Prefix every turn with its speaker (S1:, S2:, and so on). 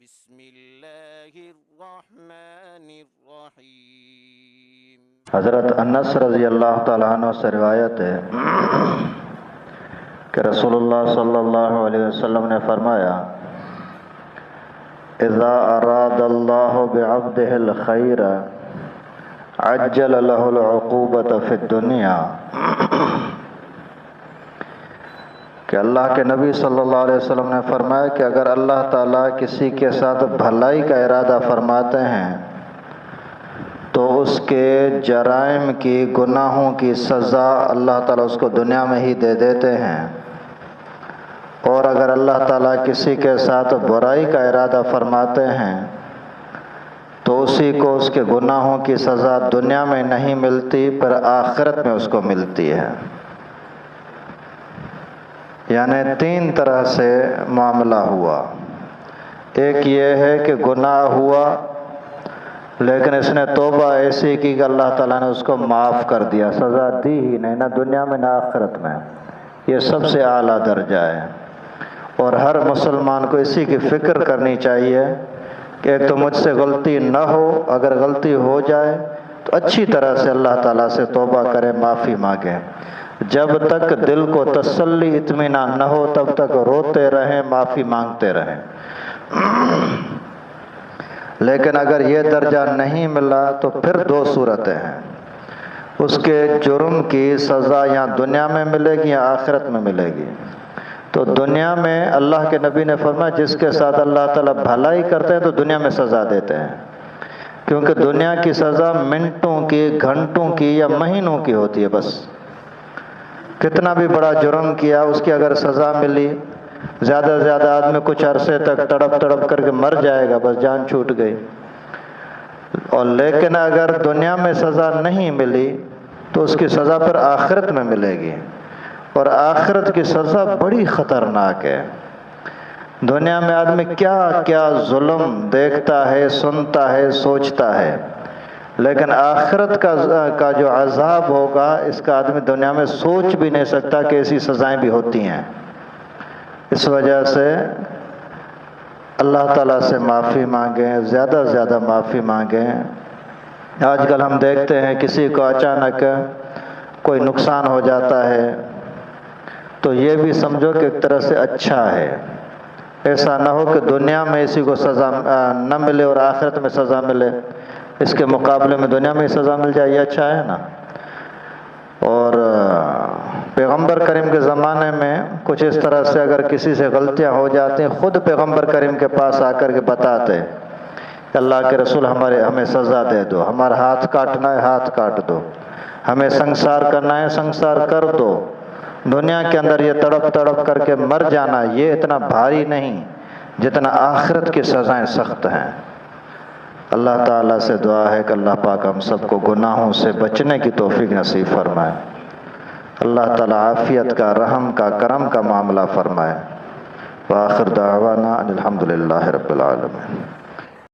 S1: بسم اللہ الرحمن الرحیم۔
S2: حضرت انس رضی اللہ تعالیٰ عنہ سے روایت ہے کہ رسول اللہ صلی اللہ علیہ وسلم نے فرمایا، اذا اراد اللہ بعبدہ الخیر عجل له العقوبۃ فی الدنیا، کہ اللہ کے نبی صلی اللہ علیہ وسلم نے فرمایا کہ اگر اللہ تعالیٰ کسی کے ساتھ بھلائی کا ارادہ فرماتے ہیں تو اس کے جرائم کی، گناہوں کی سزا اللہ تعالیٰ اس کو دنیا میں ہی دے دیتے ہیں، اور اگر اللہ تعالیٰ کسی کے ساتھ برائی کا ارادہ فرماتے ہیں تو اسی کو اس کے گناہوں کی سزا دنیا میں نہیں ملتی، پر آخرت میں اس کو ملتی ہے۔ یعنی تین طرح سے معاملہ ہوا۔ ایک یہ ہے کہ گناہ ہوا لیکن اس نے توبہ ایسی کی کہ اللہ تعالیٰ نے اس کو معاف کر دیا، سزا دی ہی نہیں، نہ دنیا میں نہ آخرت میں۔ یہ سب سے اعلیٰ درجہ ہے، اور ہر مسلمان کو اسی کی فکر کرنی چاہیے کہ ایک تو مجھ سے غلطی نہ ہو، اگر غلطی ہو جائے تو اچھی طرح سے اللہ تعالیٰ سے توبہ کرے، معافی مانگے۔ جب تک دل کو تسلی، اطمینان نہ ہو تب تک روتے رہیں، معافی مانگتے رہیں۔ لیکن اگر یہ درجہ نہیں ملا تو پھر دو صورتیں ہیں، اس کے جرم کی سزا یا دنیا میں ملے گی یا آخرت میں ملے گی۔ تو دنیا میں اللہ کے نبی نے فرمایا جس کے ساتھ اللہ تعالیٰ بھلائی کرتے ہیں تو دنیا میں سزا دیتے ہیں، کیونکہ دنیا کی سزا منٹوں کی، گھنٹوں کی یا مہینوں کی ہوتی ہے۔ بس کتنا بھی بڑا جرم کیا، اس کی اگر سزا ملی، زیادہ سے زیادہ آدمی کچھ عرصے تک تڑپ تڑپ کر کے مر جائے گا، بس جان چھوٹ گئی۔ اور لیکن اگر دنیا میں سزا نہیں ملی تو اس کی سزا پھر آخرت میں ملے گی، اور آخرت کی سزا بڑی خطرناک ہے۔ دنیا میں آدمی کیا کیا ظلم دیکھتا ہے، سنتا ہے، سوچتا ہے، لیکن آخرت کا جو عذاب ہوگا اس کا آدمی دنیا میں سوچ بھی نہیں سکتا کہ ایسی سزائیں بھی ہوتی ہیں۔ اس وجہ سے اللہ تعالیٰ سے معافی مانگیں، زیادہ سے زیادہ معافی مانگیں۔ آج کل ہم دیکھتے ہیں کسی کو اچانک کوئی نقصان ہو جاتا ہے تو یہ بھی سمجھو کہ ایک طرح سے اچھا ہے، ایسا نہ ہو کہ دنیا میں اسی کو سزا نہ ملے اور آخرت میں سزا ملے، اس کے مقابلے میں دنیا میں سزا مل جائے، یہ اچھا ہے نا۔ اور پیغمبر کریم کے زمانے میں کچھ اس طرح سے اگر کسی سے غلطیاں ہو جاتی ہیں، خود پیغمبر کریم کے پاس آ کر کے بتاتے کہ اللہ کے رسول ہمیں سزا دے دو، ہمارا ہاتھ کاٹنا ہے ہاتھ کاٹ دو، ہمیں سنسار کرنا ہے سنسار کر دو۔ دنیا کے اندر یہ تڑپ تڑپ کر کے مر جانا یہ اتنا بھاری نہیں جتنا آخرت کی سزائیں سخت ہیں۔ اللہ تعالیٰ سے دعا ہے کہ اللہ پاک ہم سب کو گناہوں سے بچنے کی توفیق نصیب فرمائے، اللہ تعالیٰ عافیت کا، رحم کا، کرم کا معاملہ فرمائے۔ وآخر دعوانا ان الحمد للہ رب العالمین۔